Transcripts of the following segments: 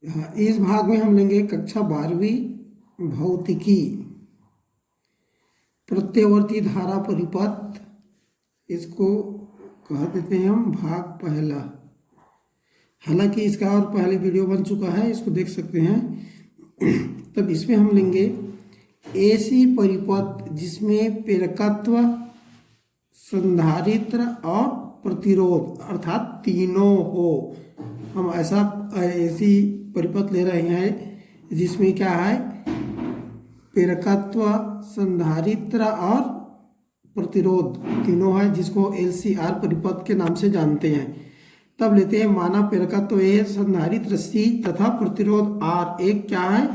इस भाग में हम लेंगे कक्षा 12वीं भौतिकी, प्रत्यवर्ती धारा परिपथ, इसको कह देते हैं हम भाग पहला। हालांकि इसका और पहले वीडियो बन चुका है, इसको देख सकते हैं। तब इसमें हम लेंगे ऐसी परिपथ जिसमें प्रेरकत्व, संधारित्र और प्रतिरोध अर्थात तीनों हो। हम ऐसी परिपथ ले रहे हैं जिसमें क्या है, प्रेरकत्व, संधारित्र और प्रतिरोध तीनों है, जिसको LCR परिपथ के नाम से जानते हैं। तब लेते हैं माना प्रेरकत्व A, संधारित्र C तथा प्रतिरोध R एक क्या है,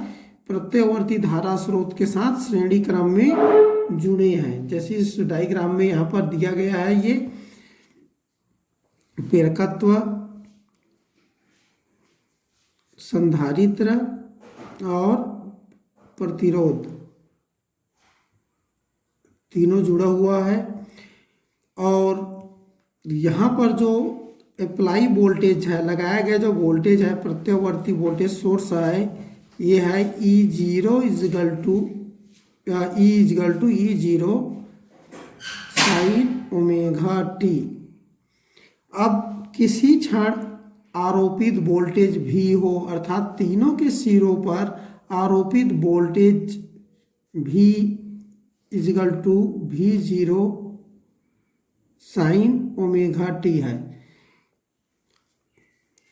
प्रत्यवर्ती धारा स्रोत के साथ श्रेणी क्रम में जुड़े हैं। जैसे इस डायग्राम में यहाँ पर दिया गया है, ये प्रेरकत्व, संधारित्र और प्रतिरोध तीनों जुड़ा हुआ है। और यहाँ पर जो अप्लाई वोल्टेज है, लगाया गया जो वोल्टेज है, प्रत्यवर्ती वोल्टेज सोर्स है, ये है E0 equal to E0 sine omega t। अब किसी क्षण आरोपित वोल्टेज भी हो, अर्थात तीनों के सिरों पर आरोपित वोल्टेज भी equal to V0 sine omega t है।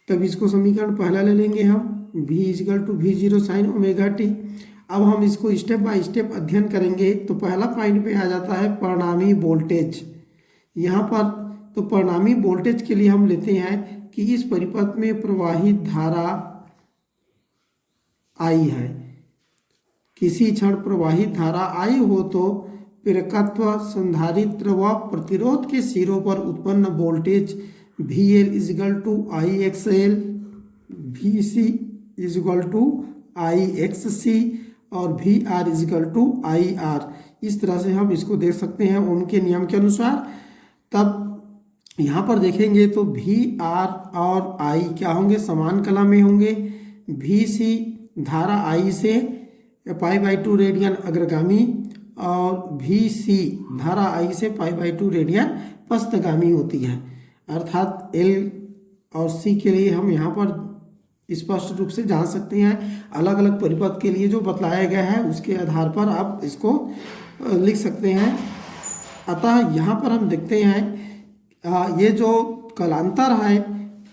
तब इसको समीकरण पहला ले लेंगे हम, V equal to V0 sine omega t। अब हम इसको स्टेप बाय स्टेप अध्ययन करेंगे। तो पहला पॉइंट पे आ जाता है परिणामी वोल्टेज। यहाँ पर तो परिणामी वोल्टेज के लिए हम लेते हैं कि इस परिपथ में प्रवाहित धारा I है। किसी क्षण प्रवाहित धारा I हो तो प्रेरकत्व, संधारित्र व प्रतिरोध के सिरों पर उत्पन्न voltage VL equal to IXL, VC equal to IXC और VR इजगल टू IR। इस तरह से हम इसको देख सकते हैं ओम के नियम के अनुसार। तब यहाँ पर देखेंगे तो VR और I क्या होंगे, समान कला में होंगे। VC धारा I से π/2 रेडियन अग्रगामी और VC धारा I से π/2 रेडियन पश्चगामी होती है। अर्थात L और C के लिए हम यहाँ पर स्पष्ट रूप से जान सकते हैं। अलग अलग परिपथ के लिए जो बतलाया गया है उसके आधार पर आप इसको लिख सकते हैं। अतः यहाँ पर हम देखते हैं ये जो कलांतर है,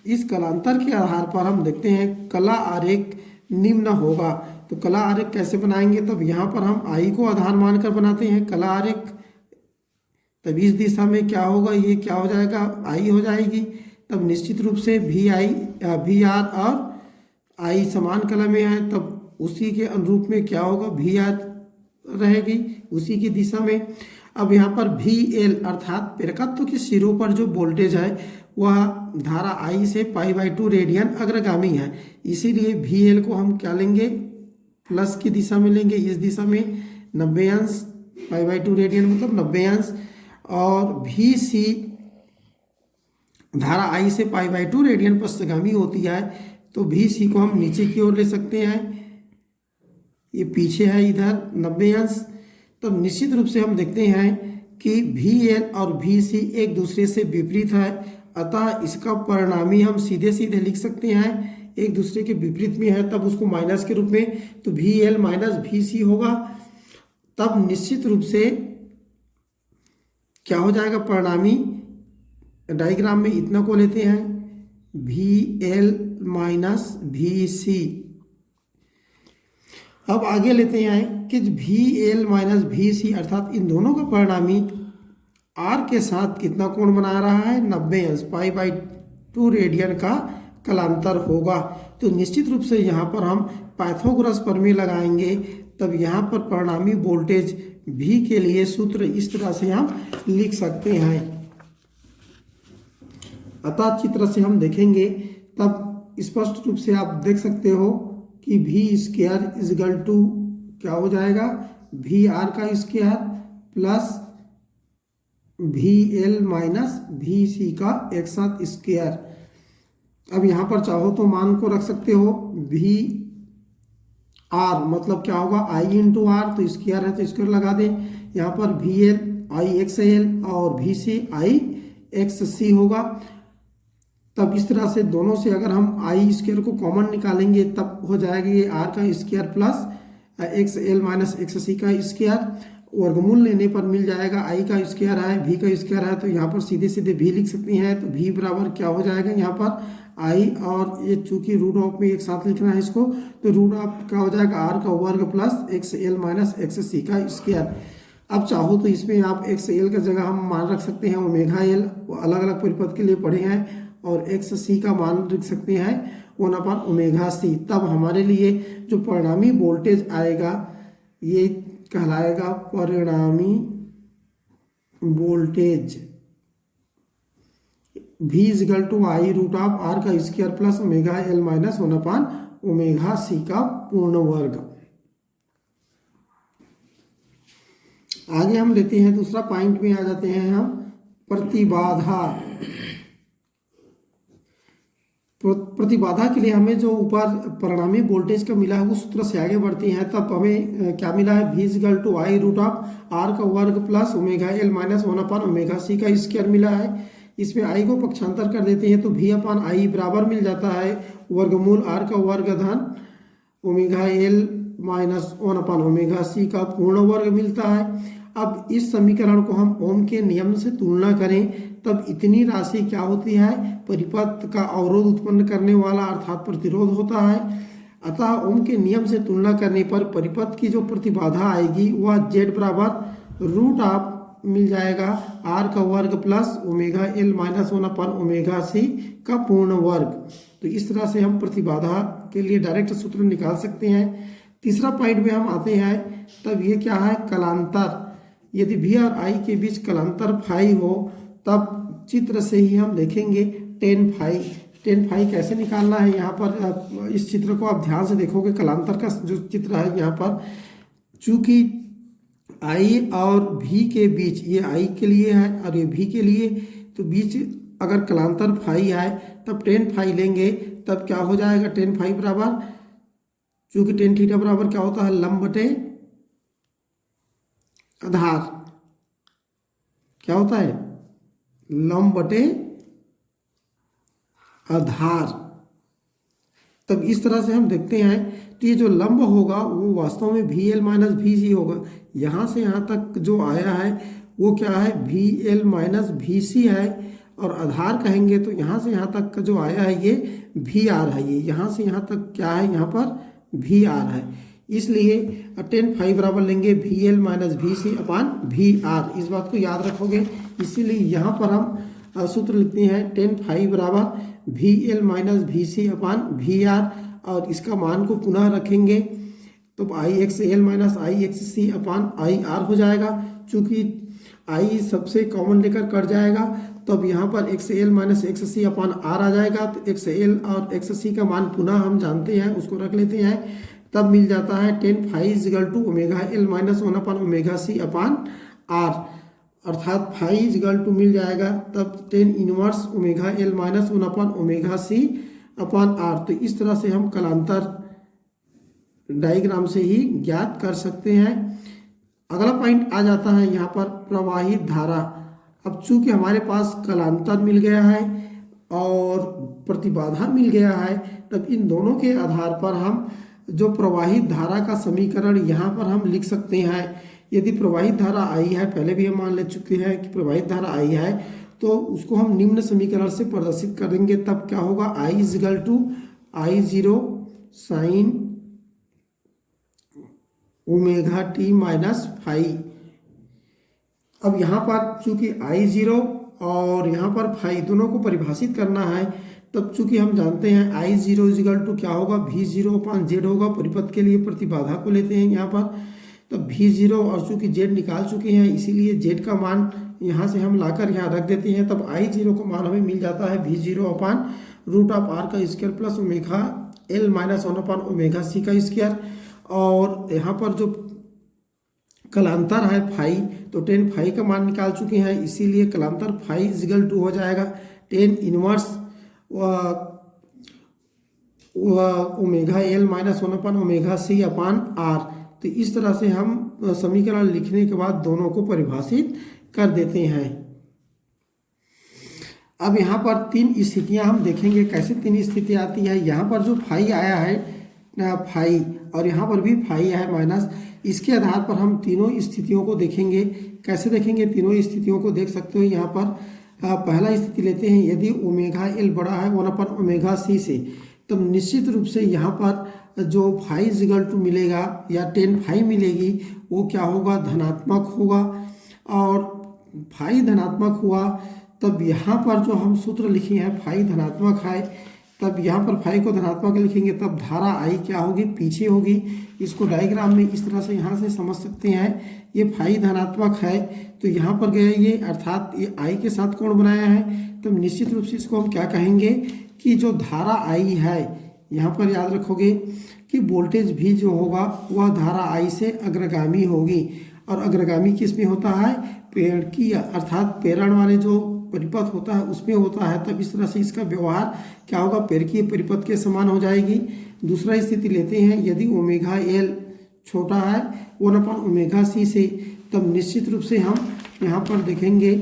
इस कलांतर के आधार पर हम देखते हैं कला आरेख निम्न होगा। तो कला आरेख कैसे बनाएंगे, तब यहाँ पर हम I को आधार मानकर बनाते हैं कला आरेख। तब इस दिशा में क्या होगा, ये क्या हो जाएगा, I हो जाएगी। तब निश्चित रूप से VR और I समान कला में है, तब उसी के अनुरूप में क्या होगा, VR रहेगी उसी की दिशा में। अब यहाँ पर VL अर्थात प्रेरकत्व के सिरों पर जो वोल्टेज है वह धारा I से π/2 रेडियन अग्रगामी है, इसीलिए VL को हम क्या लेंगे, प्लस की दिशा में लेंगे। इस दिशा में 90 अंश, π/2 रेडियन मतलब 90 अंश। और VC धारा I से π/2 रेडियन पश्चगामी होती है, तो VC को हम नीचे की ओर ले सकते हैं, ये पीछे है इधर 90 अंश। तो निश्चित रूप से हम देखते हैं कि VL और VC एक दूसरे से विपरीत है, अतः इसका परिणामी हम सीधे सीधे लिख सकते हैं, एक दूसरे के विपरीत में है, तब उसको माइनस के रूप में, तो VL माइनस VC होगा। तब निश्चित रूप से क्या हो जाएगा, परिणामी डायग्राम में इतना को लेते हैं VL माइनस VC। अब आगे लेते हैं कि VL माइनस VC अर्थात इन दोनों का परिणामी R के साथ कितना कोण बना रहा है, 90 अंश, π/2 रेडियन का कलांतर होगा। तो निश्चित रूप से यहाँ पर हम पाइथागोरस प्रमेय लगाएंगे, तब यहाँ पर परिणामी वोल्टेज V के लिए सूत्र इस तरह से हम लिख सकते हैं। अतः चित्र से हम देखेंगे तब स्पष्ट रूप से आप देख सकते हो कि V² इजगल टू क्या हो जाएगा, VR का square plus VL minus VC का एक साथ स्क्वायर। अब यहाँ पर चाहो तो मान को रख सकते हो वी आर, मतलब क्या होगा आई इंटू आर, तो स्क्वायर है तो स्क्वायर लगा दें। यहाँ पर V L I X L और वी सी आई एक्स सी होगा। तब इस तरह से दोनों से अगर हम आई स्क्वायर को कॉमन निकालेंगे तब हो जाएगा ये आर का square plus X L minus X C का स्क्वायर। वर्गमूल लेने पर मिल जाएगा आई का स्क्वायर है वी का स्क्वायर है, तो यहाँ पर सीधे सीधे भी लिख सकती हैं। तो भी बराबर क्या हो जाएगा यहाँ पर आई, और ये चूंकि रूट ऑफ में एक साथ लिखना है इसको, तो रूट ऑफ क्या हो जाएगा आर का वर्ग plus X L minus X C का स्क्वायर। अब चाहो तो इसमें आप एक्स एल का जगह हम मान रख सकते हैं ओमेगा एल, अलग अलग परिपथ के लिए पढ़े हैं, और एक्स सी का मान रख सकते हैं 1/ओमेगा सी। तब हमारे लिए जो परिणामी वोल्टेज आएगा ये कहलाएगा परिणामी voltage V equal to I root of R का square plus omega L minus 1/ओमेगा C का पूर्ण वर्ग। आगे हम लेते हैं दूसरा पॉइंट में आ जाते हैं हम प्रतिबाधा। प्रतिबाधा के लिए हमें जो ऊपर परिणामी वोल्टेज का मिला है उस सूत्र से आगे बढ़ती हैं। तब हमें क्या मिला है V equal to I root of R का वर्ग plus omega L minus 1/ओमेगा C का स्क्वायर मिला है। इसमें आई को पक्षांतर कर देते हैं तो V अपान आई बराबर मिल जाता है वर्गमूल आर का वर्ग धन ओमेगा एल माइनस 1/ओमेगा सी का पूर्ण वर्ग मिलता है। अब इस समीकरण को हम ओम के नियम से तुलना करें तब इतनी राशि क्या होती है, परिपथ का अवरोध उत्पन्न करने वाला अर्थात प्रतिरोध होता है। अतः ओम के नियम से तुलना करने पर परिपथ की जो प्रतिबाधा आएगी वह जेड बराबर रूट ऑफ मिल जाएगा आर का वर्ग plus omega L minus 1/ओमेगा C का पूर्ण वर्ग। तो इस तरह से हम प्रतिबाधा के लिए डायरेक्ट सूत्र निकाल सकते हैं। तीसरा पॉइंट में हम आते हैं, तब ये क्या है कलांतर। यदि V और I के बीच कलांतर फाई हो तब चित्र से ही हम देखेंगे टेन फाई कैसे निकालना है। यहाँ पर इस चित्र को आप ध्यान से देखोगे, कलांतर का जो चित्र है यहाँ पर चूंकि I और V के बीच, ये I के लिए है और ये V के लिए, तो बीच अगर कलांतर फाई है तब टेन फाई लेंगे तब क्या हो जाएगा टेन फाई बराबर, चूंकि टेन थीटा बराबर क्या होता है लंब बटे आधार, क्या होता है लंब बटे आधार। तब इस तरह से हम देखते हैं तो ये जो लंब होगा वो वास्तव में वी एल माइनस वी सी होगा। यहाँ से यहाँ तक जो आया है वो क्या है वी एल माइनस वी सी है, और आधार कहेंगे तो यहाँ से यहाँ तक का जो आया है ये वी आर है। ये यहाँ से यहाँ तक क्या है यहाँ पर वी आर है। इसलिए टेन फाई बराबर लेंगे V L minus V C upon V R. इस बात को याद रखोगे। इसीलिए यहाँ पर हम सूत्र लिखते हैं टेन फाई बराबर V L minus V C upon V R, और इसका मान को पुनः रखेंगे तो I X L minus I X C upon I R हो जाएगा। चूंकि आई सबसे कॉमन लेकर कट जाएगा तो अब यहाँ पर X L minus X C upon R आ जाएगा। तो एक्स एल और एक्स सी का मान पुनः हम जानते हैं, उसको रख लेते हैं। तब मिल जाता है tan phi equal to omega L minus 1/ओमेगा C upon R, अर्थात फाई इजगल टू मिल जाएगा तब tan inverse omega L minus 1/ओमेगा C upon R. तो इस तरह से हम कलांतर डायग्राम से ही ज्ञात कर सकते हैं। अगला पॉइंट आ जाता है यहाँ पर प्रवाहित धारा। अब चूंकि हमारे पास कलांतर मिल गया है और प्रतिबाधा मिल गया है, तब इन दोनों के आधार पर हम जो प्रवाहित धारा का समीकरण यहाँ पर हम लिख सकते हैं। यदि प्रवाहित धारा आई है, पहले भी हम मान ले चुके हैं कि प्रवाहित धारा आई है, तो उसको हम निम्न समीकरण से प्रदर्शित करेंगे। तब क्या होगा I equal to I zero sine omega t minus phi. अब यहाँ पर चूंकि आई जीरो और यहाँ पर फाई दोनों को परिभाषित करना है, तब चूंकि हम जानते हैं आई जीरो इजगल टू क्या होगा वी जीरो अपान जेड होगा। परिपथ के लिए प्रतिबाधा को लेते हैं यहाँ पर, तब वी जीरो और चूंकि जेड निकाल चुके हैं इसीलिए जेड का मान यहाँ से हम लाकर यहाँ रख देते हैं। तब आई जीरो का मान हमें मिल जाता है V zero upon root of R का square plus omega L minus 1/ओमेगा C का स्क्वायर। और यहाँ पर जो कलांतर है फाई, तो टेन फाई का मान निकाल चुके हैं, इसीलिए कलांतर फाई इजगल टू हो जाएगा tan inverse omega L minus 1 omega C upon R. तो इस तरह से हम समीकरण लिखने के बाद दोनों को परिभाषित कर देते हैं। अब यहाँ पर तीन स्थितियाँ हम देखेंगे, कैसे तीन स्थिति आती है। यहाँ पर जो फाई आया है फाई, और यहाँ पर भी फाई है माइनस, इसके आधार पर हम तीनों स्थितियों को देखेंगे। कैसे देखेंगे? तीनों स्थितियों को देख सकते हो। यहाँ पर पहला स्थिति लेते हैं, यदि ओमेगा एल बड़ा है 1 ओमेगा सी से, तो निश्चित रूप से यहाँ पर जो फाई इक्वल टू मिलेगा या tan फाई मिलेगी, वो क्या होगा? धनात्मक होगा। और फाई धनात्मक हुआ तब यहाँ पर जो हम सूत्र लिखे हैं फाई धनात्मक है, तब यहाँ पर फाई को धनात्मक लिखेंगे, तब धारा आई क्या होगी? पीछे होगी। इसको डायग्राम में इस तरह से यहाँ से समझ सकते हैं। ये फाई धनात्मक है तो यहाँ पर गया ये, अर्थात ये आई के साथ कोण बनाया है, तब निश्चित रूप से इसको हम क्या कहेंगे कि जो धारा आई है, यहाँ पर याद रखोगे कि वोल्टेज भी जो होगा वह धारा आई से अग्रगामी होगी। और अग्रगामी किस में होता है? पेड़ की, अर्थात प्रेरण वाले जो परिपथ होता है उसमें होता है। तब इस तरह से इसका व्यवहार क्या होगा? प्रेरकीय परिपथ के समान हो जाएगी। दूसरा स्थिति लेते हैं, यदि ओमेगा एल छोटा है 1 ओमेगा सी से, तब निश्चित रूप से हम यहाँ पर देखेंगे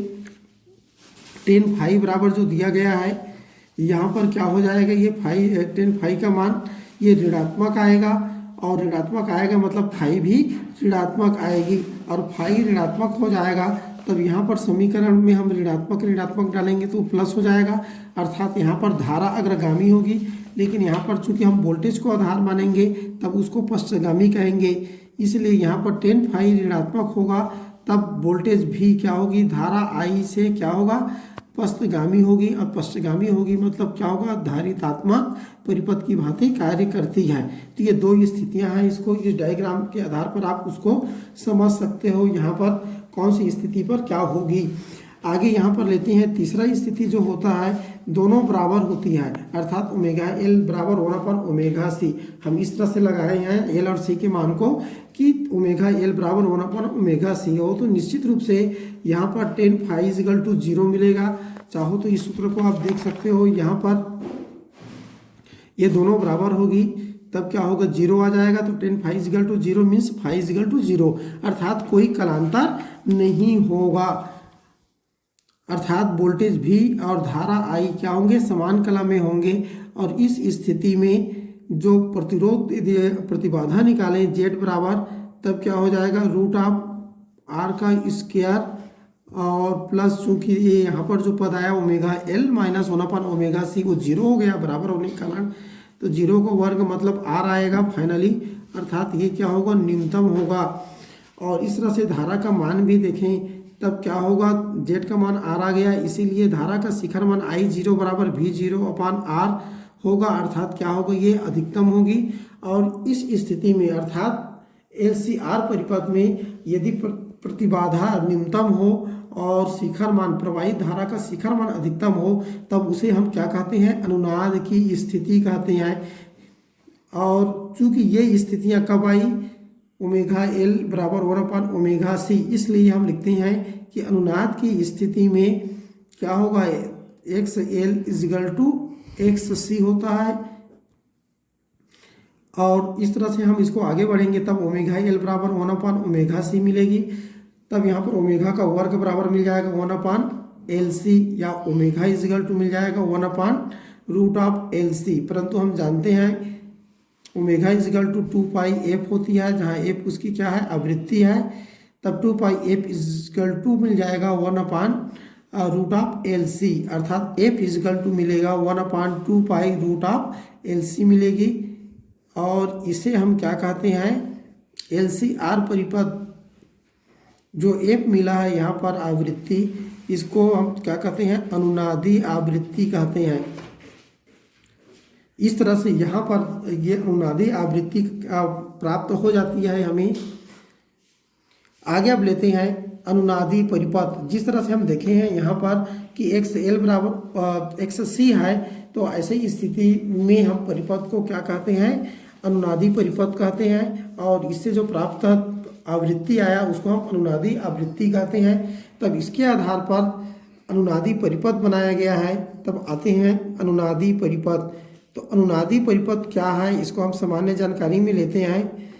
tan फाई बराबर जो दिया गया है, यहाँ पर क्या हो जाएगा? ये फाई tan फाई का मान ये ऋणात्मक आएगा, और ऋणात्मक आएगा मतलब फाई भी ऋणात्मक आएगी, और फाई ऋणात्मक हो जाएगा तब यहाँ पर समीकरण में हम ऋणात्मक डालेंगे तो प्लस हो जाएगा, अर्थात यहाँ पर धारा अग्रगामी होगी। लेकिन यहाँ पर चूंकि हम वोल्टेज को आधार मानेंगे तब उसको पश्चगामी कहेंगे, इसलिए यहाँ पर tan फाई ऋणात्मक होगा, तब वोल्टेज भी क्या होगी? धारा आई से क्या होगा? पश्चगामी होगी। और पश्चगामी होगी मतलब क्या होगा? धारितात्मक परिपथ की भांति कार्य करती है। तो ये दो स्थितियां हैं, इसको इस डायग्राम के आधार पर आप उसको समझ सकते हो यहाँ पर कौन सी स्थिति पर क्या होगी। आगे यहाँ पर लेते हैं तीसरा स्थिति जो होता है, दोनों बराबर होती है, अर्थात ओमेगा एल बराबर 1 ओमेगा सी। हम इस तरह से लगाए हैं एल और सी के मान को कि ओमेगा एल बराबर 1 ओमेगा सी हो, तो निश्चित रूप से यहाँ पर tan फाई इक्वल टू 0 मिलेगा। चाहो तो इस सूत्र को आप देख सकते हो, यहाँ पर ये दोनों बराबर होगी तब क्या होगा? 0 आ जाएगा। तो tan phi equal to 0 means phi equal to 0, अर्थात कोई कलांतर नहीं होगा, अर्थात वोल्टेज भी और धारा आई क्या होंगे? समान कला में होंगे। और इस स्थिति में जो प्रतिरोध प्रतिबाधा निकालें जेड बराबर, तब क्या हो जाएगा? √r का स्क्वायर और प्लस, चूंकि ये यहाँ पर जो पद आया omega L minus 1 omega C, वो 0 हो गया बराबर होने के कारण, तो 0 का वर्ग मतलब r आएगा फाइनली, अर्थात ये क्या होगा? न्यूनतम होगा। और इस तरह से धारा का मान भी देखें तब क्या होगा? जेड का मान r आ गया, इसीलिए धारा का शिखर मान I0 बराबर V0 अपान r होगा, अर्थात क्या होगा? ये अधिकतम होगी। और इस स्थिति में अर्थात LCR परिपथ में यदि प्रतिबाधा न्यूनतम हो और शिखर मान, प्रवाहित धारा का शिखर मान अधिकतम हो, तब उसे हम क्या कहते हैं? अनुनाद की स्थिति कहते हैं। और चूंकि ये स्थितियां कब आई? ओमेगा एल बराबर 1 ओमेगा सी, इसलिए हम लिखते हैं कि अनुनाद की स्थिति में क्या होगा? X L equal to X C होता है। और इस तरह से हम इसको आगे बढ़ेंगे तब ओमेगा एल बराबर 1 ओमेगा सी मिलेगी। तब यहाँ पर ओमेगा का वर्ग बराबर मिल जाएगा 1 एल सी, या ओमेगा इक्वल टू मिल जाएगा 1 √एल सी। परंतु हम जानते हैं omega equal to 2 pi F होती है, जहाँ एफ उसकी क्या है? आवृत्ति है। तब 2 पाई एफ इक्वल टू मिल जाएगा 1/√एल सी, अर्थात एफ इक्वल टू मिलेगा 1/2 पाई √एल सी मिलेगी। और इसे हम क्या कहते हैं? LCR परिपथ जो एफ मिला है यहाँ पर आवृत्ति, इसको हम क्या कहते हैं? अनुनादी आवृत्ति कहते हैं। इस तरह से यहाँ पर ये अनुनादी आवृत्ति प्राप्त हो जाती है हमें। आगे अब लेते हैं अनुनादी परिपथ। जिस तरह से हम देखे हैं यहाँ पर कि एक्स एल बराबर एक्स सी है, तो ऐसे स्थिति में हम परिपथ को क्या कहते हैं? अनुनादी परिपथ कहते हैं। और इससे जो प्राप्त आवृत्ति आया उसको हम अनुनादी आवृत्ति कहते हैं। तब इसके आधार पर अनुनादी परिपथ बनाया गया है। तब आते हैं अनुनादी परिपथ। तो अनुनादी परिपथ क्या है, इसको हम सामान्य जानकारी में लेते हैं।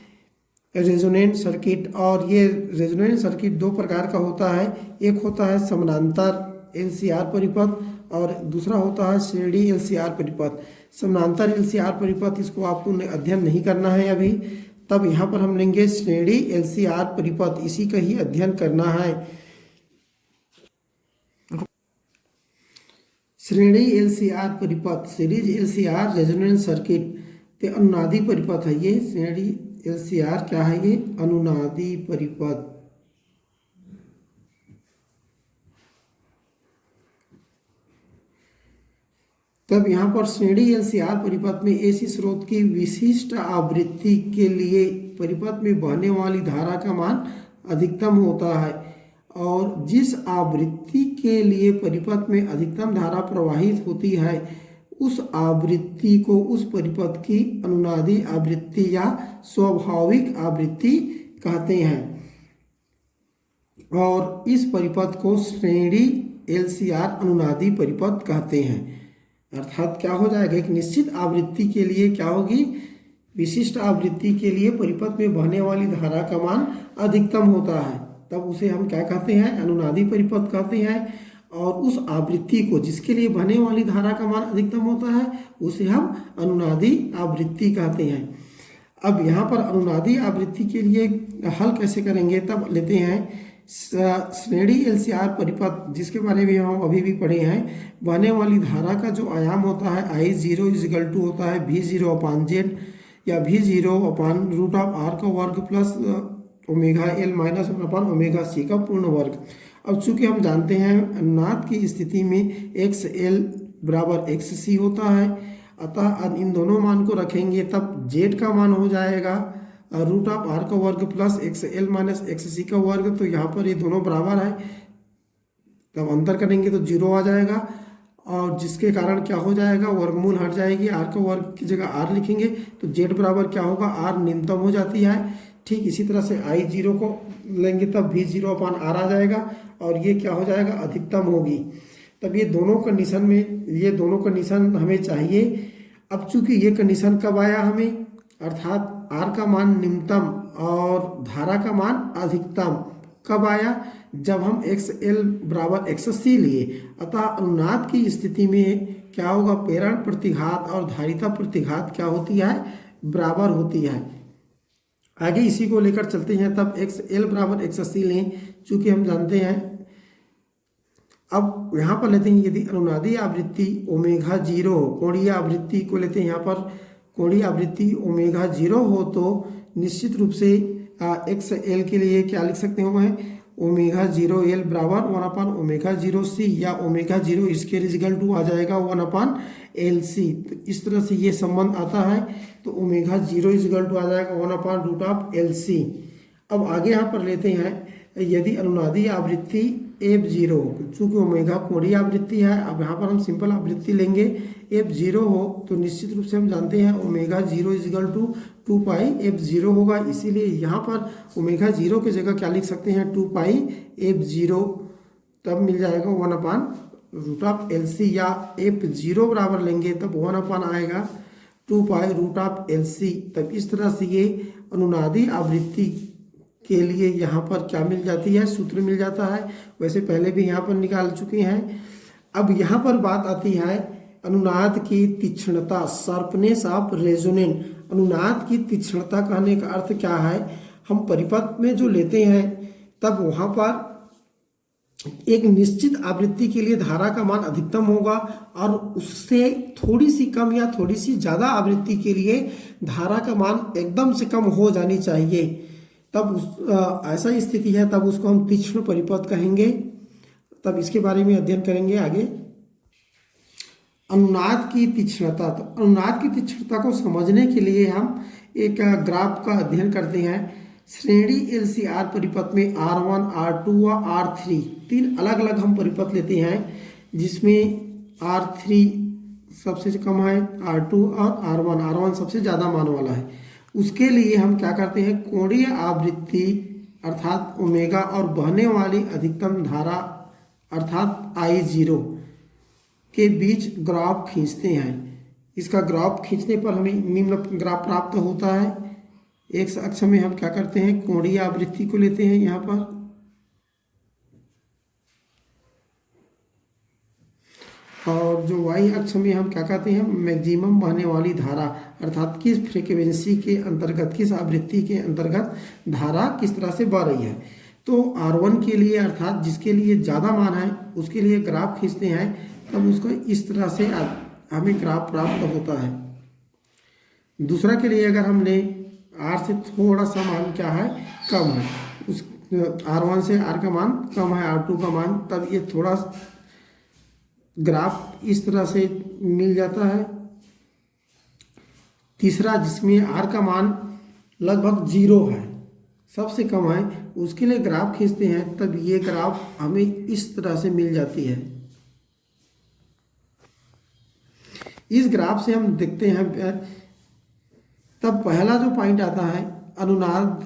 रेजोनेंट सर्किट, और ये रेजोनेंट सर्किट दो प्रकार का होता है। एक होता है समानांतर एलसीआर परिपथ और दूसरा होता है श्रेणी एलसीआर परिपथ। समानांतर एलसीआर परिपथ इसको आपको अध्ययन नहीं करना है अभी, तब यहाँ पर हम लेंगे श्रेणी एलसीआर परिपथ, इसी का ही अध्ययन करना है। श्रेणी एलसीआर परिपथ, सीरीज एलसीआर रेजोनेंट सर्किट ते अनुनादी परिपथ है ये। श्रेणी एलसीआर क्या है ये, अनुनादी परिपथ। तब यहाँ पर श्रेणी एलसीआर परिपथ में एसी स्रोत की विशिष्ट आवृत्ति के लिए परिपथ में बहने वाली धारा का मान अधिकतम होता है, और जिस आवृत्ति के लिए परिपथ में अधिकतम धारा प्रवाहित होती है उस आवृत्ति को उस परिपथ की अनुनादी आवृत्ति या स्वाभाविक आवृत्ति कहते हैं, और इस परिपथ को श्रेणी एलसीआर अनुनादी परिपथ कहते हैं। अर्थात क्या हो जाएगा, एक निश्चित आवृत्ति के लिए क्या होगी, विशिष्ट आवृत्ति के लिए परिपथ में बहने वाली धारा का मान अधिकतम होता है, तब उसे हम क्या कहते हैं, अनुनादी परिपथ कहते हैं। और उस आवृत्ति को जिसके लिए बहने वाली धारा का मान अधिकतम होता है उसे हम अनुनादी आवृत्ति कहते हैं। अब यहाँ पर अनुनादी आवृत्ति के लिए हल कैसे करेंगे, तब लेते हैं श्रेणी एलसीआर परिपथ, जिसके बारे में हम अभी भी पढ़े हैं। बहने वाली धारा का जो आयाम होता है I0 = होता है V0/Z या V0/√R का वर्ग प्लस ओमेगा L - 1/ओमेगा C का पूर्ण वर्ग। अब चूंकि हम जानते हैं अनुनाद की स्थिति में XL = XC होता है, अतः इन दोनों मान को रखेंगे तब Z का मान हो जाएगा √R का वर्ग प्लस XL - XC का वर्ग। तो यहाँ पर ये दोनों बराबर है, तब अंतर करेंगे तो 0 आ जाएगा, और जिसके कारण क्या हो जाएगा, वर्गमूल हट जाएगी, R का वर्ग की जगह R लिखेंगे तो Z बराबर क्या होगा, R न्यूनतम हो जाती है। ठीक इसी तरह से I0 को लेंगे तब V0/R आ जाएगा, और ये क्या हो जाएगा, अधिकतम होगी। तब ये दोनों कंडीशन में, ये दोनों कंडीशन हमें चाहिए। अब चूंकि ये कंडीशन कब आया हमें, अर्थात R का मान न्यूनतम और धारा का मान अधिकतम कब आया, जब हम XL = XC लिए। अतः अनुनाद की स्थिति में क्या होगा, प्रेरण प्रतिघात और धारिता प्रतिघात क्या होती है, बराबर होती है। आगे इसी को लेकर चलते हैं, तब XL = XC लें, चूंकि हम जानते हैं। अब यहाँ पर लेते हैं यदि अनुनादी आवृत्ति ω0 हो, कोणीय आवृत्ति को लेते हैं, यहाँ पर कोणीय आवृत्ति ω0 हो तो निश्चित रूप से XL के लिए क्या लिख सकते हो, ω0L = 1/ω0C या ω0 = आ जाएगा 1/LC। तो इस तरह से ये संबंध आता है, तो ω0 आ जाएगा 1/√LC। अब आगे यहाँ पर लेते हैं यदि अनुनादी आवृत्ति F0, चूँकि ओमेगा कोणीय आवृत्ति है, अब यहाँ पर हम सिंपल आवृत्ति लेंगे। F0 हो तो निश्चित रूप से हम जानते हैं ω0 = 2πf0 होगा, इसीलिए यहाँ पर ω0 की जगह क्या लिख सकते हैं, 2πf0, तब मिल जाएगा 1/√LC, या F0 बराबर लेंगे तब 1 आएगा 2π√LC। तब इस तरह से ये अनुनादी आवृत्ति के लिए यहाँ पर क्या मिल जाती है, सूत्र मिल जाता है। वैसे पहले भी यहाँ पर निकाल चुके हैं। अब यहाँ पर बात आती है अनुनाद की तीक्ष्णता, शार्पनेस ऑफ रेजोनेंट। अनुनाद की तीक्ष्णता कहने का अर्थ क्या है, हम परिपथ में जो लेते हैं तब वहाँ पर एक निश्चित आवृत्ति के लिए धारा का मान अधिकतम होगा, और उससे थोड़ी सी कम या थोड़ी सी ज़्यादा आवृत्ति के लिए धारा का मान एकदम से कम हो जानी चाहिए। तब ऐसा स्थिति है, तब उसको हम तीक्ष्ण परिपथ कहेंगे। तब इसके बारे में अध्ययन करेंगे आगे। अनुनाद की तीक्ष्णता, तो अनुनाद की तीक्ष्णता को समझने के लिए हम एक ग्राफ का अध्ययन करते हैं। श्रेणी एलसीआर परिपथ में R1, R2 व R3 तीन अलग अलग हम परिपथ लेते हैं, जिसमें R3 सबसे कम है, R2 और R1 सबसे ज़्यादा मान वाला है। उसके लिए हम क्या करते हैं, कोणीय आवृत्ति अर्थात ओमेगा और बहने वाली अधिकतम धारा अर्थात I0 के बीच ग्राफ खींचते हैं। इसका ग्राफ खींचने पर हमें निम्न ग्राफ प्राप्त होता है। एक्स अक्ष में हम क्या करते हैं, कोणीय आवृत्ति को लेते हैं यहाँ पर, और जो वाई अक्ष में हम क्या कहते हैं, मैक्सिमम बहने वाली धारा, अर्थात किस फ्रीक्वेंसी के अंतर्गत, किस आवृत्ति के अंतर्गत धारा किस तरह से बह रही है। तो R1 के लिए, अर्थात जिसके लिए ज़्यादा मान है उसके लिए ग्राफ खींचते हैं, तब उसको इस तरह से हमें ग्राफ प्राप्त होता है। दूसरा के लिए अगर हमने R से थोड़ा सा मान क्या है, कम है, उस R1 से R का मान कम है, R2 का मान, तब ये थोड़ा ग्राफ इस तरह से मिल जाता है। तीसरा जिसमें R का मान लगभग 0 है, सबसे कम है, उसके लिए ग्राफ खींचते हैं, तब ये ग्राफ हमें इस तरह से मिल जाती है। इस ग्राफ से हम देखते हैं, तब पहला जो पॉइंट आता है अनुनाद,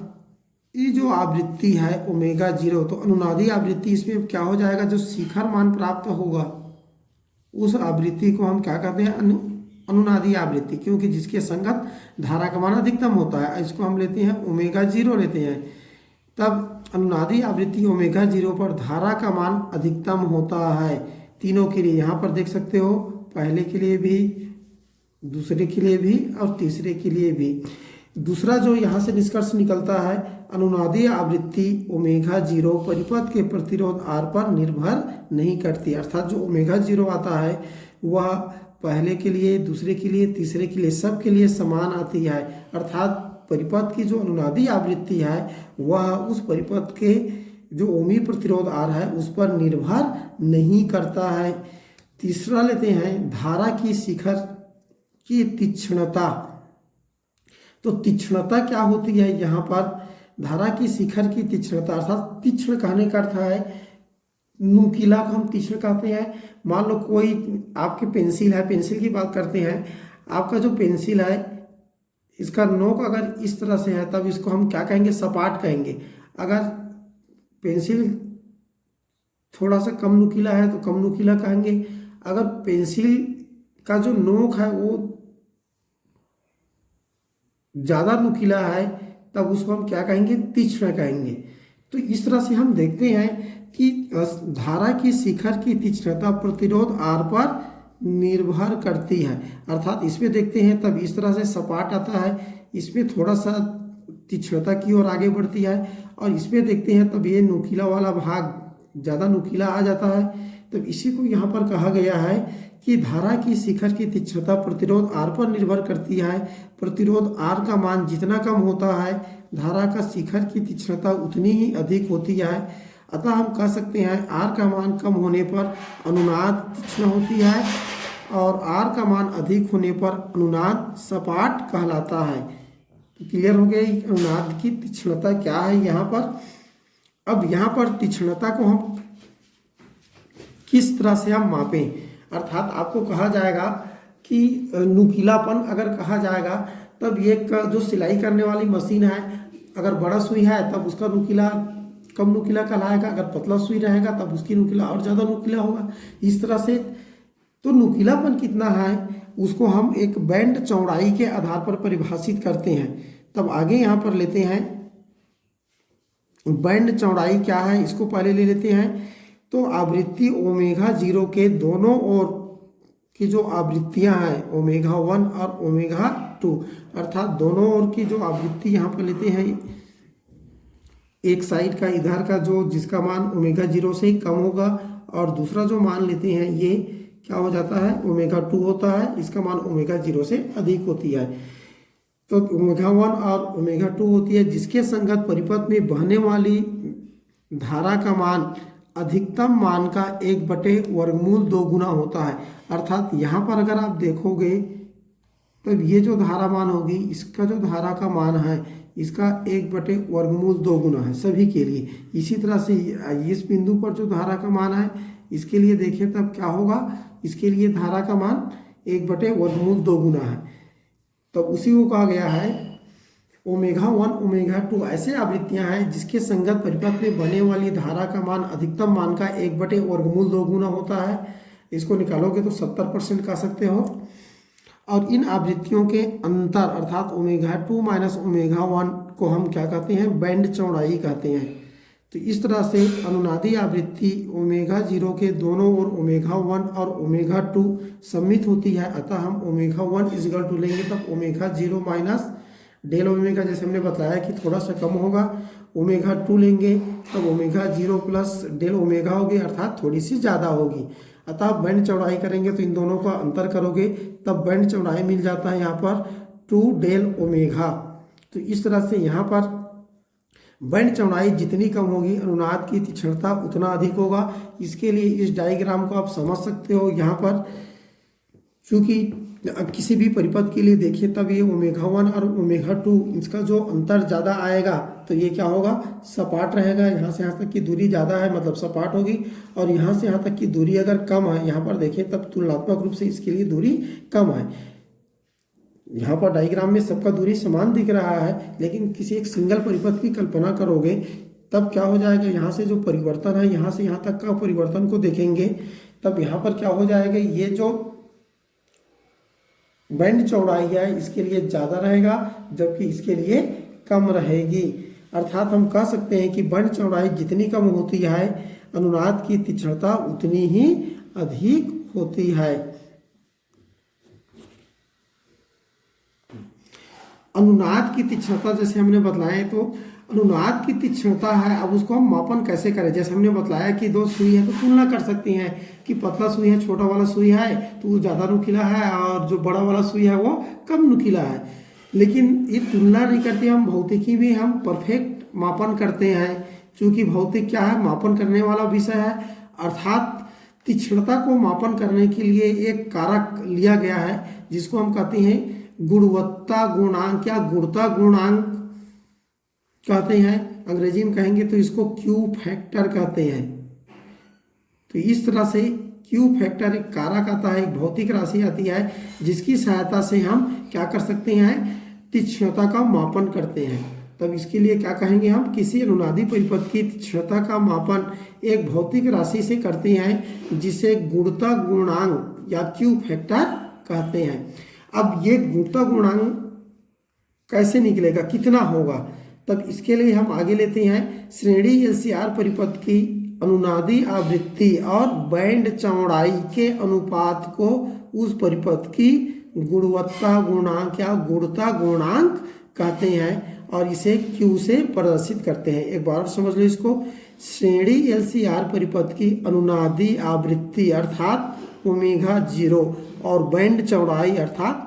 ये जो आवृत्ति है ओमेगा 0, तो अनुनादी आवृत्ति, इसमें क्या हो जाएगा, जो शिखर मान प्राप्त होगा उस आवृत्ति को हम क्या कहते हैं, अनुनादी आवृत्ति, क्योंकि जिसके संगत धारा का मान अधिकतम होता है, इसको हम लेते हैं ओमेगा 0 लेते हैं। तब अनुनादी आवृत्ति ओमेगा 0 पर धारा का मान अधिकतम होता है तीनों के लिए। यहाँ पर देख सकते हो, पहले के लिए भी, दूसरे के लिए भी और तीसरे के लिए भी। दूसरा जो यहाँ से निष्कर्ष निकलता है, अनुनादी आवृत्ति ओमेगा 0 परिपथ के प्रतिरोध R पर निर्भर नहीं करती, अर्थात जो ओमेगा 0 आता है वह पहले के लिए, दूसरे के लिए, तीसरे के लिए, सब के लिए समान आती है। अर्थात परिपथ की जो अनुनादी आवृत्ति है वह उस परिपथ के जो ओमी प्रतिरोध R है उस पर निर्भर नहीं करता है। तीसरा लेते हैं धारा की शिखर की तीक्ष्णता। तो तीक्ष्णता क्या होती है, यहाँ पर धारा की शिखर की तीक्ष्णता, अर्थात तीक्ष्ण कहने का अर्थ है नुकीला को हम तीक्ष्ण कहते हैं। मान लो कोई आपकी पेंसिल है, पेंसिल की बात करते हैं, आपका जो पेंसिल है इसका नोक अगर इस तरह से है तब इसको हम क्या कहेंगे, सपाट कहेंगे। अगर पेंसिल थोड़ा सा कम नुकीला है तो कम नुकीला कहेंगे। अगर पेंसिल का जो नोक है वो ज़्यादा नुकीला है तब उसको हम क्या कहेंगे, तीक्ष्ण कहेंगे। तो इस तरह से हम देखते हैं कि धारा की शिखर की तीक्ष्णता प्रतिरोध R पर निर्भर करती है। अर्थात इसमें देखते हैं तब इस तरह से सपाट आता है, इसमें थोड़ा सा तीक्ष्णता की ओर आगे बढ़ती है, और इसमें देखते हैं तब ये नुकीला वाला भाग ज़्यादा नुकीला आ जाता है। तब इसी को यहाँ पर कहा गया है कि धारा की शिखर की तीक्ष्णता प्रतिरोध R पर निर्भर करती है। प्रतिरोध R का मान जितना कम होता है धारा का शिखर की तीक्ष्णता उतनी ही अधिक होती है। अतः हम कह सकते हैं R का मान कम होने पर अनुनाद तीक्ष्ण होती है और R का मान अधिक होने पर अनुनाद सपाट कहलाता है। तो क्लियर हो गया अनुनाद की तीक्ष्णता क्या है यहाँ पर। अब यहाँ पर तीक्ष्णता को हम किस तरह से हम मापें, अर्थात आपको कहा जाएगा कि नुकीलापन अगर कहा जाएगा तब ये जो सिलाई करने वाली मशीन है, अगर बड़ा सुई है तब उसका नुकीला कम नुकीला कहलाएगा, अगर पतला सुई रहेगा तब उसकी नुकीला और ज़्यादा नुकीला होगा। इस तरह से तो नुकीलापन कितना है उसको हम एक बैंड चौड़ाई के आधार पर परिभाषित करते हैं। तब आगे यहाँ पर लेते हैं बैंड चौड़ाई क्या है, इसको पहले ले लेते हैं। तो आवृत्ति ओमेगा 0 के दोनों ओर की जो आवृत्तियां हैं ओमेगा 1 और ओमेगा 2, अर्थात दोनों ओर की जो आवृत्ति यहाँ पर लेते हैं, एक साइड का इधर का जो जिसका मान ओमेगा 0 से कम होगा और दूसरा जो मान लेते हैं ये क्या हो जाता है, ओमेगा 2 होता है, इसका मान ओमेगा 0 से अधिक होती है। तो ओमेगा 1 और ओमेगा 2 होती है, जिसके संगत परिपथ में बहने वाली धारा का मान अधिकतम मान का 1/वर्गमूल 2 गुना होता है। अर्थात यहाँ पर अगर आप देखोगे तब ये जो धारा मान होगी, इसका जो धारा का मान है इसका 1/वर्गमूल 2 गुना है सभी के लिए। इसी तरह से इस बिंदु पर जो धारा का मान है इसके लिए देखें तब क्या होगा, इसके लिए धारा का मान 1/वर्गमूल 2 गुना है। तब उसी को कहा गया है ओमेगा 1 ओमेगा 2 ऐसे आवृत्तियां हैं जिसके संगत परिपथ में बने वाली धारा का मान अधिकतम मान का 1/वर्गमूल 2 गुना होता है। इसको निकालोगे तो 70% कह सकते हो। और इन आवृत्तियों के अंतर अर्थात ओमेगा 2 माइनस ओमेगा 1 को हम क्या कहते हैं, बैंड चौड़ाई कहते हैं। तो इस तरह से अनुनादी आवृत्ति ओमेगा 0 के दोनों ओर ओमेगा 1 और ओमेगा 2 सम्मिलित होती है, अतः हम ओमेगा 1 इजगल टू लेंगे तब ओमेगा 0 माइनस डेल ओमेगा, जैसे हमने बताया कि थोड़ा सा कम होगा, ओमेगा 2 लेंगे तब ओमेगा 0 प्लस डेल ओमेगा होगी अर्थात थोड़ी सी ज़्यादा होगी। अतः बैंड चौड़ाई करेंगे तो इन दोनों का अंतर करोगे तब बैंड चौड़ाई मिल जाता है यहाँ पर 2 डेल ओमेगा। तो इस तरह से यहाँ पर बैंड चौड़ाई जितनी कम होगी अनुनाद की तीक्ष्णता उतना अधिक होगा। इसके लिए इस डायग्राम को आप समझ सकते हो। यहाँ पर चूंकि किसी भी परिपथ के लिए देखिए तब ये ओमेगा 1 और ओमेगा 2 इसका जो अंतर ज़्यादा आएगा तो ये क्या होगा, सपाट रहेगा। यहाँ से यहाँ तक की दूरी ज़्यादा है मतलब सपाट होगी, और यहाँ से यहाँ तक की दूरी अगर कम है, यहाँ पर देखिए तब तुलनात्मक रूप से इसके लिए दूरी कम है। यहाँ पर डायग्राम में सबका दूरी समान दिख रहा है, लेकिन किसी एक सिंगल परिपथ की कल्पना करोगे तब क्या हो जाएगा, यहाँ से जो परिवर्तन है यहाँ से यहाँ तक का परिवर्तन को देखेंगे तब यहाँ पर क्या हो जाएगा, ये जो बैंड चौड़ाई है इसके लिए ज़्यादा रहेगा जबकि इसके लिए कम रहेगी। अर्थात हम कह सकते हैं कि बैंड चौड़ाई जितनी कम होती है अनुनाद की तीक्ष्णता उतनी ही अधिक होती है। अनुनाद की तीक्ष्णता जैसे हमने बतलाया, तो अनुनाद की तीक्ष्णता है, अब उसको हम मापन कैसे करें। जैसे हमने बतलाया कि दो सुई है तो तुलना कर सकते हैं कि पतला सुई है, छोटा वाला सुई है तो वो ज़्यादा नुकीला है और जो बड़ा वाला सुई है वो कम नुकीला है। लेकिन ये तुलना नहीं करते, हम भौतिकी में हम परफेक्ट मापन करते हैं। चूँकि भौतिक क्या है, मापन करने वाला विषय है, अर्थात तीक्ष्णता को मापन करने के लिए एक कारक लिया गया है जिसको हम कहते हैं गुणवत्ता गुणांक या गुणता गुणांक कहते हैं। अंग्रेजी में कहेंगे तो इसको क्यू फैक्टर कहते हैं। तो इस तरह से क्यू फैक्टर एक कारक आता है, एक भौतिक राशि आती है जिसकी सहायता से हम क्या कर सकते हैं, तीक्ष्णता का मापन करते हैं। तब इसके लिए क्या कहेंगे, हम किसी अनुनादी परिपथ की तीक्ष्णता का मापन एक भौतिक राशि से करते हैं जिसे गुणता गुणांक या क्यू फैक्टर कहते हैं। अब ये गुणता गुणांक कैसे निकलेगा, कितना होगा, तब इसके लिए हम आगे लेते हैं श्रेणी एलसीआर परिपथ की अनुनादी आवृत्ति और बैंड चौड़ाई के अनुपात को उस परिपथ की गुणवत्ता गुणांक या गुणता गुणांक कहते हैं और इसे Q से प्रदर्शित करते हैं। एक बार समझ लो इसको, श्रेणी एलसीआर परिपथ की अनुनादी आवृत्ति अर्थात ओमेगा 0 और बैंड चौड़ाई अर्थात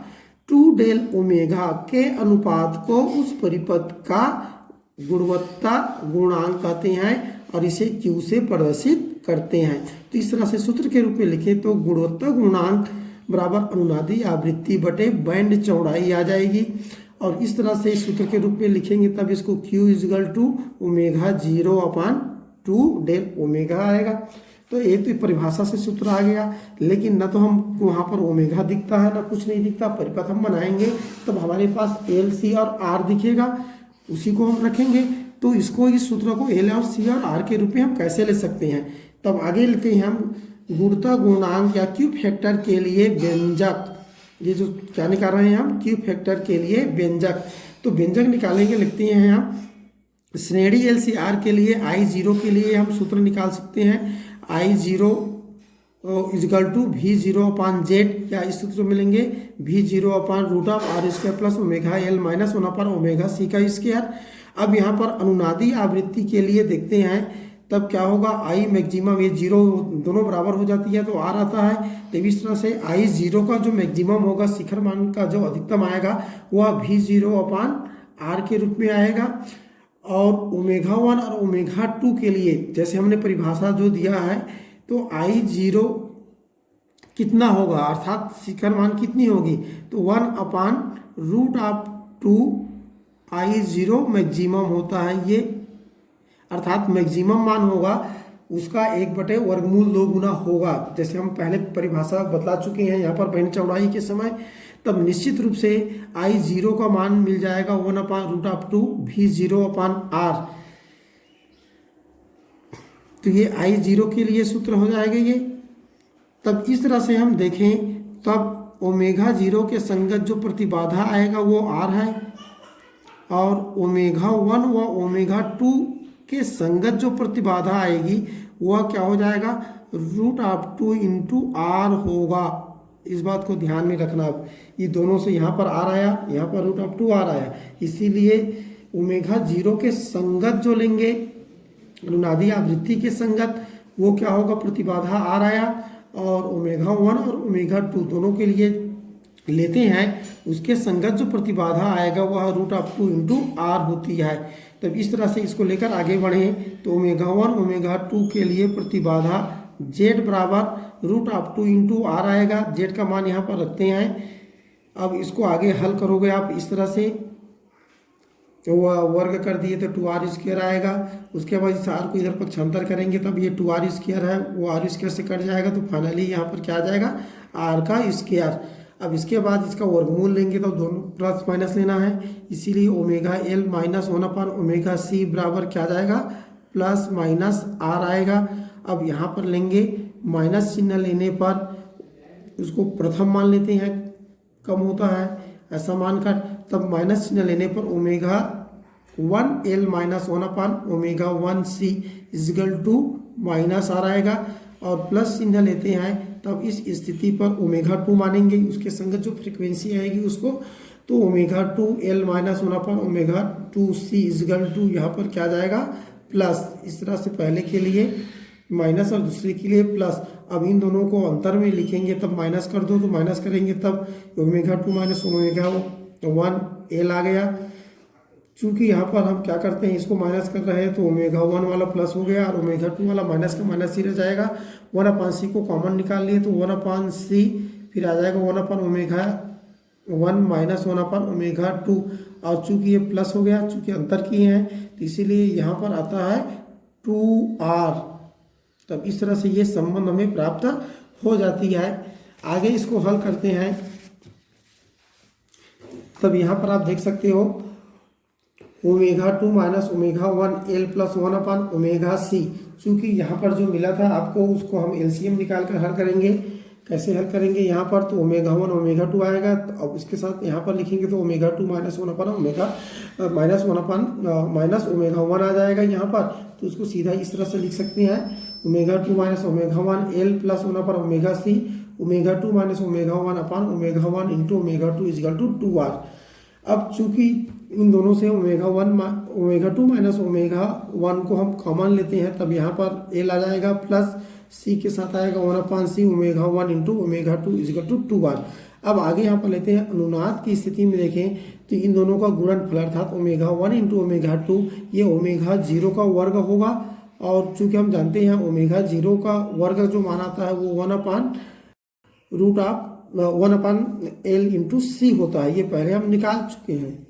2 डेल ओमेगा के अनुपात को उस परिपथ का गुणवत्ता गुणांक कहते हैं और इसे Q से प्रदर्शित करते हैं। तो इस तरह से सूत्र के रूप में लिखें तो गुणवत्ता गुणांक बराबर अनुनादी आवृत्ति बटे बैंड चौड़ाई आ जाएगी। और इस तरह से इस सूत्र के रूप में लिखेंगे तब इसको Q equal to omega 0 upon 2 del omega आएगा। तो ये तो परिभाषा से सूत्र आ गया, लेकिन न तो हम वहाँ पर ओमेगा दिखता है ना कुछ नहीं दिखता। परिपथ हम बनाएंगे तब हमारे पास एल सी और आर दिखेगा, उसी को हम रखेंगे। तो इसको इस सूत्र को एल और सी और आर के रूप में हम कैसे ले सकते हैं, तब आगे लेते हैं हम गुणता गुणांक या क्यू फैक्टर के लिए व्यंजक। ये जो क्या निकाल रहे हैं हम, क्यू फैक्टर के लिए व्यंजक। तो व्यंजक निकालेंगे, लिखते हैं हम श्रेणी एल सी आर के लिए I0 के लिए हम सूत्र निकाल सकते हैं I0 is equal to V0 upon Z, या इस सूत्र में लेंगे V0 upon root of R square plus omega L minus 1 upon omega C का स्क्वायर। अब यहाँ पर अनुनादी आवृत्ति के लिए देखते हैं तब क्या होगा, I मैक्सिमम, ये 0 दोनों बराबर हो जाती है तो R आता है। तो इस तरह से I0 का जो मैक्सिमम होगा, शिखर मान का जो अधिकतम आएगा वह V0 अपान R के रूप में आएगा। और ओमेगा 1 और ओमेगा 2 के लिए जैसे हमने परिभाषा जो दिया है तो I0 कितना होगा, अर्थात शिखर मान कितनी होगी, तो 1 upon root of 2 I0 maximum होता है ये, अर्थात मैक्सिमम मान होगा उसका 1/वर्गमूल 2 गुना होगा। जैसे हम पहले परिभाषा बतला चुके हैं यहाँ पर बैंड चौड़ाई के समय, तब निश्चित रूप से I0 का मान मिल जाएगा 1 upon root of 2 V0 upon R। तो ये I0 के लिए सूत्र हो जाएगा ये। तब इस तरह से हम देखें तब ओमेगा 0 के संगत जो प्रतिबाधा आएगा वो R है, और ओमेगा 1 व ओमेगा 2 के संगत जो प्रतिबाधा आएगी वह क्या हो जाएगा, √2 इंटू R होगा। इस बात को ध्यान में रखना। अब ये दोनों से यहाँ पर R आया, यहाँ पर √2 R आया, इसीलिए ओमेगा 0 के संगत जो लेंगे, अनुनादी आवृत्ति के संगत, वो क्या होगा, प्रतिबाधा R आया, और ओमेगा 1 और ओमेगा 2 दोनों के लिए लेते हैं, उसके संगत जो प्रतिबाधा आएगा वह √2 इंटू R होती है। तब इस तरह से इसको लेकर आगे बढ़ें तो ओमेगा 1 ओमेगा 2 के लिए प्रतिबाधा Z बराबर √2 इंटू R आएगा। Z का मान यहाँ पर रखते हैं। अब इसको आगे हल करोगे आप इस तरह से, तो वह वर्ग कर दिए तो 2r² आएगा। उसके बाद इस r को इधर पक्षांतर करेंगे तब ये 2r² है वो r² से कट जाएगा, तो फाइनली यहाँ पर क्या आ जाएगा, r का स्क्वायर। अब इसके बाद इसका वर्गमूल लेंगे तो दोनों प्लस माइनस लेना है, इसीलिए omega L minus 1 omega C बराबर क्या जाएगा, प्लस माइनस R आएगा। अब यहाँ पर लेंगे माइनस चिन्ह लेने पर उसको प्रथम मान लेते हैं, कम होता है ऐसा मानकर, तब माइनस चिन्ह लेने पर omega 1L minus 1 omega 1C equal to minus R आएगा, और प्लस चिन्ह लेते हैं तब इस स्थिति पर ओमेगा 2 मानेंगे, उसके संगत जो फ्रीक्वेंसी आएगी उसको, तो omega 2L minus 1 omega 2C equal to यहाँ पर क्या जाएगा, प्लस। इस तरह से पहले के लिए माइनस और दूसरे के लिए प्लस। अब इन दोनों को अंतर में लिखेंगे तब माइनस कर दो, तो माइनस करेंगे तब ओमेगा 2 माइनस ओमेगा 1L आ गया। चूंकि यहाँ पर हम क्या करते हैं, इसको माइनस कर रहे हैं तो ओमेगा 1 वाला प्लस हो गया और ओमेगा 2 वाला माइनस का माइनस ही रह जाएगा। 1/c को कॉमन निकाल लिए तो 1/c फिर आ जाएगा 1/ओमेगा 1 माइनस 1/ओमेगा 2, और चूंकि ये प्लस हो गया, चूंकि अंतर किए हैं तो इसीलिए यहाँ पर आता है 2r। तब इस तरह से ये संबंध हमें प्राप्त हो जाती है। आगे इसको हल करते हैं, तब यहाँ पर आप देख सकते हो omega 2 minus omega 1L plus 1/ओमेगा C। चूंकि यहाँ पर जो मिला था आपको उसको हम LCM निकाल कर हल करेंगे। कैसे हल करेंगे, यहाँ पर तो ओमेगा 1 ओमेगा 2 आएगा, तो अब इसके साथ यहाँ पर लिखेंगे तो ओमेगा 2 माइनस 1/ओमेगा माइनस ओमेगा 1 आ जाएगा यहाँ पर, तो उसको सीधा इस तरह से लिख सकते हैं omega 2 minus omega 1L plus 1/ओमेगा C, ओमेगा 2 माइनस ओमेगा 1/ओमेगा 1 into omega 2 equal to 2r। अब चूंकि इन दोनों से ओमेगा 2 माइनस ओमेगा 1 को हम कॉमन लेते हैं, तब यहाँ पर L आ जाएगा प्लस C के साथ आएगा 1/c omega 1 into omega 2 equal to 2r। अब आगे यहाँ पर लेते हैं अनुनाद की स्थिति में देखें तो इन दोनों का गुणनफल अर्थात ओमेगा 1 इंटू ओमेगा 2 ये ओमेगा 0 का वर्ग होगा, और चूंकि हम जानते हैं ओमेगा 0 का वर्ग जो माना आता है वो 1/L इंटू C होता है। ये पहले हम निकाल चुके हैं,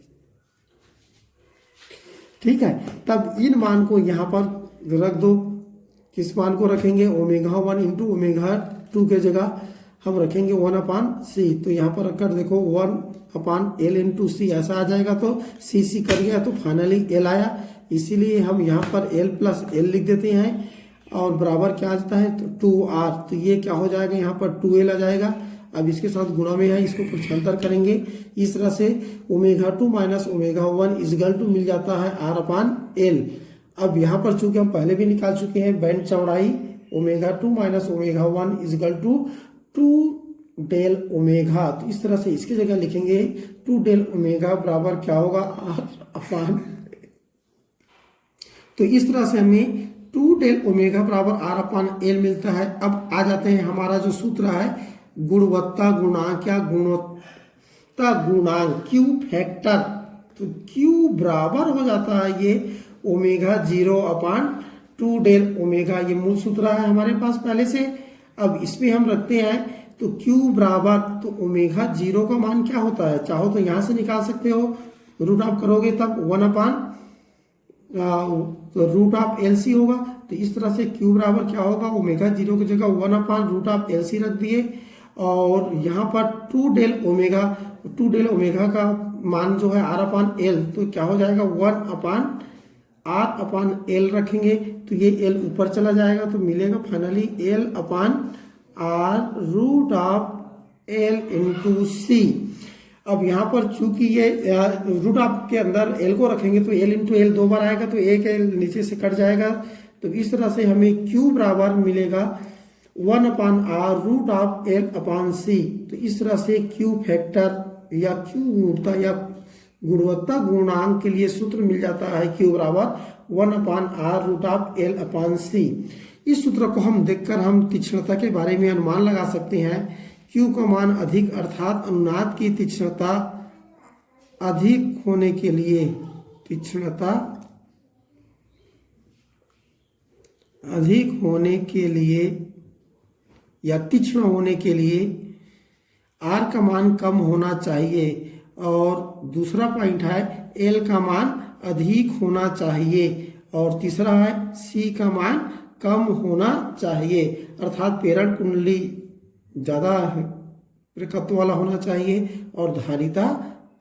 ठीक है। तब इन मान को यहाँ पर रख दो। किस मान को रखेंगे, ओमेगा 1 इंटू ओमेगा 2 के जगह हम रखेंगे 1/c। तो यहाँ पर रखकर देखो 1/L इंटू C ऐसा आ जाएगा, तो C कर गया तो फाइनली L आया, इसीलिए हम यहाँ पर L प्लस L लिख देते हैं, और बराबर क्या आता है तो 2r। तो ये क्या हो जाएगा, यहाँ पर 2L आ जाएगा। अब इसके साथ गुणा में है, इसको पक्षांतर करेंगे इस तरह से omega 2 minus omega 1 equal to मिल जाता है R/L। अब यहाँ पर चूंकि हम पहले भी निकाल चुके हैं बैंड चौड़ाई omega 2 minus omega 1 equal to 2 del omega, तो इस तरह से इसकी जगह लिखेंगे 2 डेल ओमेगा बराबर क्या होगा R/L। तो इस तरह से हमें 2 डेल ओमेगा बराबर R/L मिलता है। अब आ जाते हैं हमारा जो सूत्र है गुणवत्ता गुणांक या गुणवत्ता गुणांक Q फैक्टर। तो Q बराबर हो जाता है ये ओमेगा 0/2 डेल ओमेगा, ये मूल सूत्र है हमारे पास पहले से। अब इसमें हम रखते हैं तो Q बराबर, तो ओमेगा 0 का मान क्या होता है, चाहो तो यहाँ से निकाल सकते हो, रूट ऑफ करोगे तब 1/√LC होगा। तो इस तरह से Q बराबर क्या होगा, ओमेगा 0 की जगह 1/√LC रख दिए, और यहाँ पर 2 डेल ओमेगा का मान जो है R/L, तो क्या हो जाएगा 1/R/L रखेंगे, तो ये L ऊपर चला जाएगा, तो मिलेगा फाइनली L/R एल इंटू सी। अब यहाँ पर चूंकि ये रूट ऑफ के अंदर एल को रखेंगे तो एल इंटू एल 2 बार आएगा, तो एक एल नीचे से कट जाएगा। तो इस तरह से हमें Q बराबर मिलेगा 1/r root of L upon C. तो इस तरह से Q फैक्टर या Q गुणवत्ता या गुणवत्ता गुणांक के लिए सूत्र मिल जाता है Q बराबर 1/r root of L upon C. इस सूत्र को हम देखकर हम तीक्ष्णता के बारे में अनुमान लगा सकते हैं। Q का मान अधिक अर्थात अनुनाद की तीक्ष्णता अधिक होने के लिए, तीक्ष्णता अधिक होने के लिए या तीक्ष्ण होने के लिए R का मान कम होना चाहिए। और दूसरा पॉइंट है L का मान अधिक होना चाहिए। और तीसरा है C का मान कम होना चाहिए, अर्थात प्रेरण कुंडली ज़्यादा परिपक्व वाला होना चाहिए और धारिता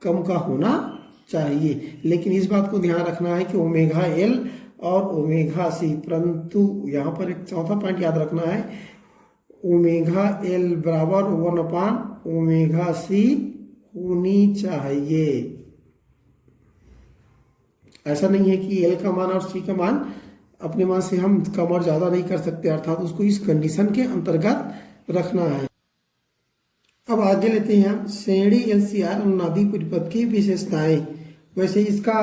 कम का होना चाहिए। लेकिन इस बात को ध्यान रखना है कि ओमेगा एल और ओमेगा सी, परंतु यहाँ पर एक चौथा पॉइंट याद रखना है, ओमेगा एल बराबर 1/ओमेगा सी होनी चाहिए। ऐसा नहीं है कि एल का मान और सी का मान अपने मान से हम कम और ज़्यादा नहीं कर सकते, अर्थात उसको इस कंडीशन के अंतर्गत रखना है। अब आगे लेते हैं हम श्रेणी एलसीआर अनुनादी परिपथ की विशेषताएं। वैसे इसका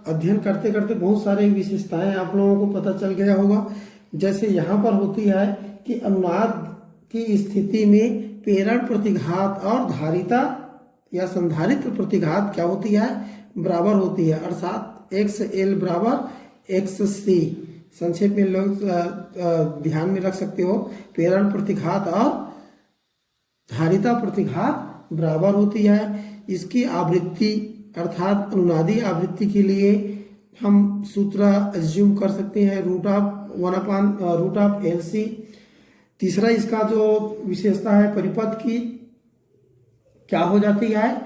अध्ययन करते करते बहुत सारे विशेषताएं आप लोगों को पता चल गया होगा। जैसे यहाँ पर होती है कि अनुनाद की स्थिति में प्रेरण प्रतिघात और धारिता या संधारित्र प्रतिघात क्या होती है, बराबर होती है, अर्थात XL बराबर XC। संक्षेप में लोग ध्यान में रख सकते हो, प्रेरण प्रतिघात और धारिता प्रतिघात बराबर होती है। इसकी आवृत्ति अर्थात अनुनादी आवृत्ति के लिए हम सूत्र एज्यूम कर सकते हैं रूट ऑफ LC। तीसरा इसका जो विशेषता है परिपथ की क्या हो जाती है,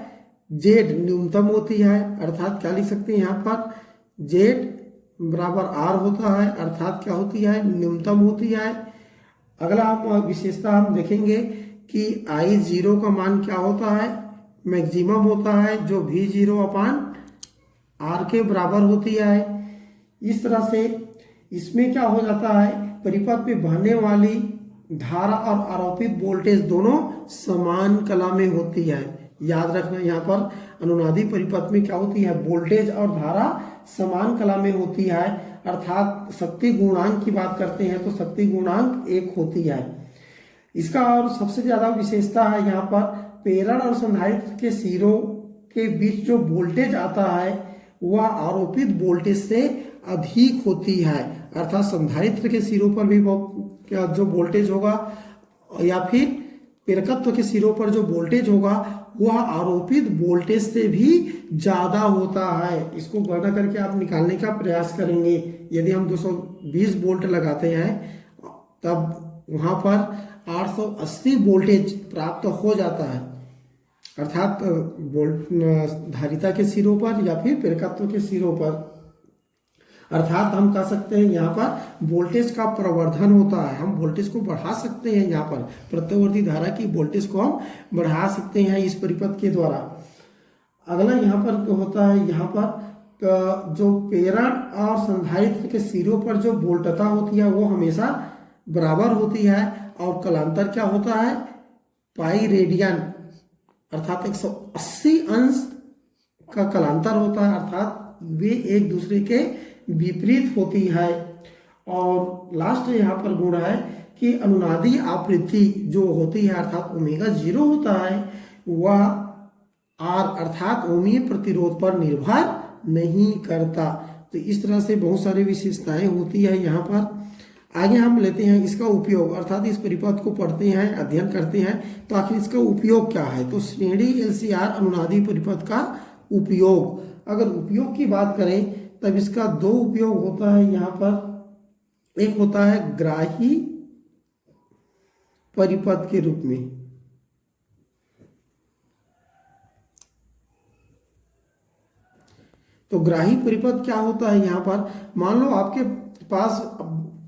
Z न्यूनतम होती है, अर्थात क्या लिख सकते हैं यहाँ पर Z बराबर R होता है, अर्थात क्या होती है, न्यूनतम होती है। अगला हम विशेषता हम देखेंगे कि I0 का मान क्या होता है, मैक्सिमम होता है, जो V0/R के बराबर होती है। इस तरह से इसमें क्या हो जाता है, परिपथ में बहने वाली धारा और आरोपित वोल्टेज दोनों समान कला में होती है। याद रखना यहाँ पर अनुनादी परिपथ में क्या होती है, वोल्टेज और धारा समान कला में होती है, अर्थात शक्ति गुणांक की बात करते हैं तो शक्ति गुणांक 1 होती है। इसका और सबसे ज्यादा विशेषता है यहाँ पर प्रेरण और संधारित्र के सिरों के बीच जो वोल्टेज आता है वह आरोपित वोल्टेज से अधिक होती है, अर्थात संधारित्र के सिरों पर भी क्या जो वोल्टेज होगा या फिर प्रेरकत्व के सिरों पर जो वोल्टेज होगा वह आरोपित वोल्टेज से भी ज्यादा होता है। इसको गणना करके आप निकालने का प्रयास करेंगे। यदि हम 220 वोल्ट लगाते हैं तब वहां पर 880 वोल्टेज प्राप्त हो जाता है, अर्थात धारिता के सिरों पर या फिर प्रेरकत्व के सिरों पर। अर्थात हम कह सकते हैं यहाँ पर वोल्टेज का प्रवर्धन होता है, हम वोल्टेज को बढ़ा सकते हैं। यहाँ पर प्रत्यवर्ती धारा की वोल्टेज को हम बढ़ा सकते हैं इस परिपथ के द्वारा। अगला यहाँ पर होता है, यहाँ पर जो प्रेरण और संधारित्र के सिरों पर जो वोल्टता होती है वो हमेशा बराबर होती है और कलांतर क्या होता है, पाई रेडियन, अर्थात 180 अंश का कलांतर होता है, अर्थात वे एक दूसरे के विपरीत होती है। और लास्ट यहाँ पर गुण है कि अनुनादी आवृत्ति जो होती है अर्थात ओमेगा 0 होता है वह R अर्थात ओमीय प्रतिरोध पर निर्भर नहीं करता। तो इस तरह से बहुत सारी विशेषताएं होती है यहाँ पर। आगे हम लेते हैं इसका उपयोग, अर्थात इस परिपथ को पढ़ते हैं, अध्ययन करते हैं तो आखिर इसका उपयोग क्या है। तो श्रेणी LCR अनुनादी परिपथ का उपयोग, अगर उपयोग की बात करें तब इसका 2 उपयोग होता है यहाँ पर। एक होता है ग्राही परिपथ के रूप में, तो ग्राही परिपथ क्या होता है, यहाँ पर मान लो आपके पास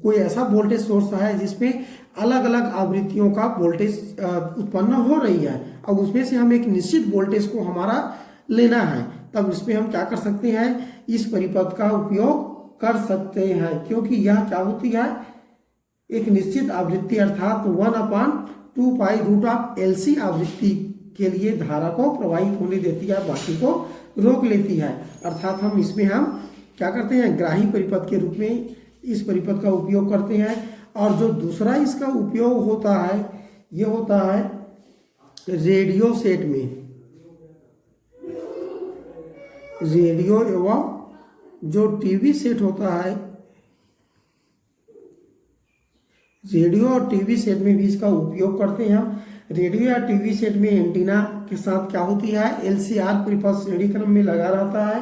कोई ऐसा वोल्टेज सोर्स है जिसमें अलग अलग आवृत्तियों का वोल्टेज उत्पन्न हो रही है, अब उसमें से हम एक निश्चित वोल्टेज को हमारा लेना है, तब इसमें हम क्या कर सकते हैं, इस परिपथ का उपयोग कर सकते हैं, क्योंकि यह क्या होती है, एक निश्चित आवृत्ति अर्थात 1/2π√LC आवृत्ति के लिए धारा को प्रवाहित होने देती है, बाकी को रोक लेती है। अर्थात हम इसमें हम क्या करते हैं, ग्राही परिपथ के रूप में इस परिपथ का उपयोग करते हैं। और जो दूसरा इसका उपयोग होता है, ये होता है रेडियो सेट में। रेडियो एवं जो टीवी सेट होता है, रेडियो और टीवी सेट में भी इसका उपयोग करते हैं हम। रेडियो या टीवी सेट में एंटीना के साथ क्या होती है, LCR परिपथ श्रेणी क्रम में लगा रहता है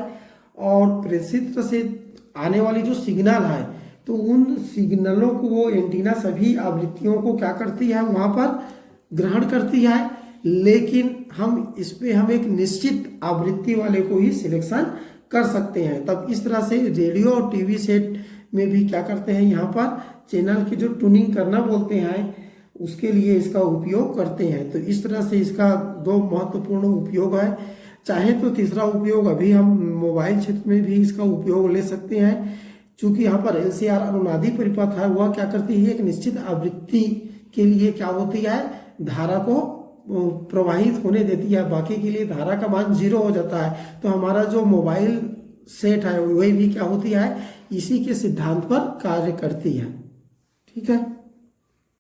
और प्रेषित से आने वाली जो सिग्नल है, तो उन सिग्नलों को वो एंटीना सभी आवृत्तियों को क्या करती है, वहाँ पर ग्रहण करती है, लेकिन हम इस पे हम एक निश्चित आवृत्ति वाले को ही सिलेक्शन कर सकते हैं। तब इस तरह से रेडियो और टीवी सेट में भी क्या करते हैं, यहाँ पर चैनल की जो ट्यूनिंग करना बोलते हैं, उसके लिए इसका उपयोग करते हैं। तो इस तरह से इसका दो महत्वपूर्ण उपयोग है। चाहे तो तीसरा उपयोग अभी हम मोबाइल क्षेत्र में भी इसका उपयोग ले सकते हैं, चूंकि यहाँ पर LCR अनुनादी परिपथ है, वह क्या करती है, एक निश्चित आवृत्ति के लिए क्या होती है, धारा को प्रवाहित होने देती है, बाकी के लिए धारा का मान 0 हो जाता है। तो हमारा जो मोबाइल सेट है वही भी क्या होती है, इसी के सिद्धांत पर कार्य करती है। ठीक है।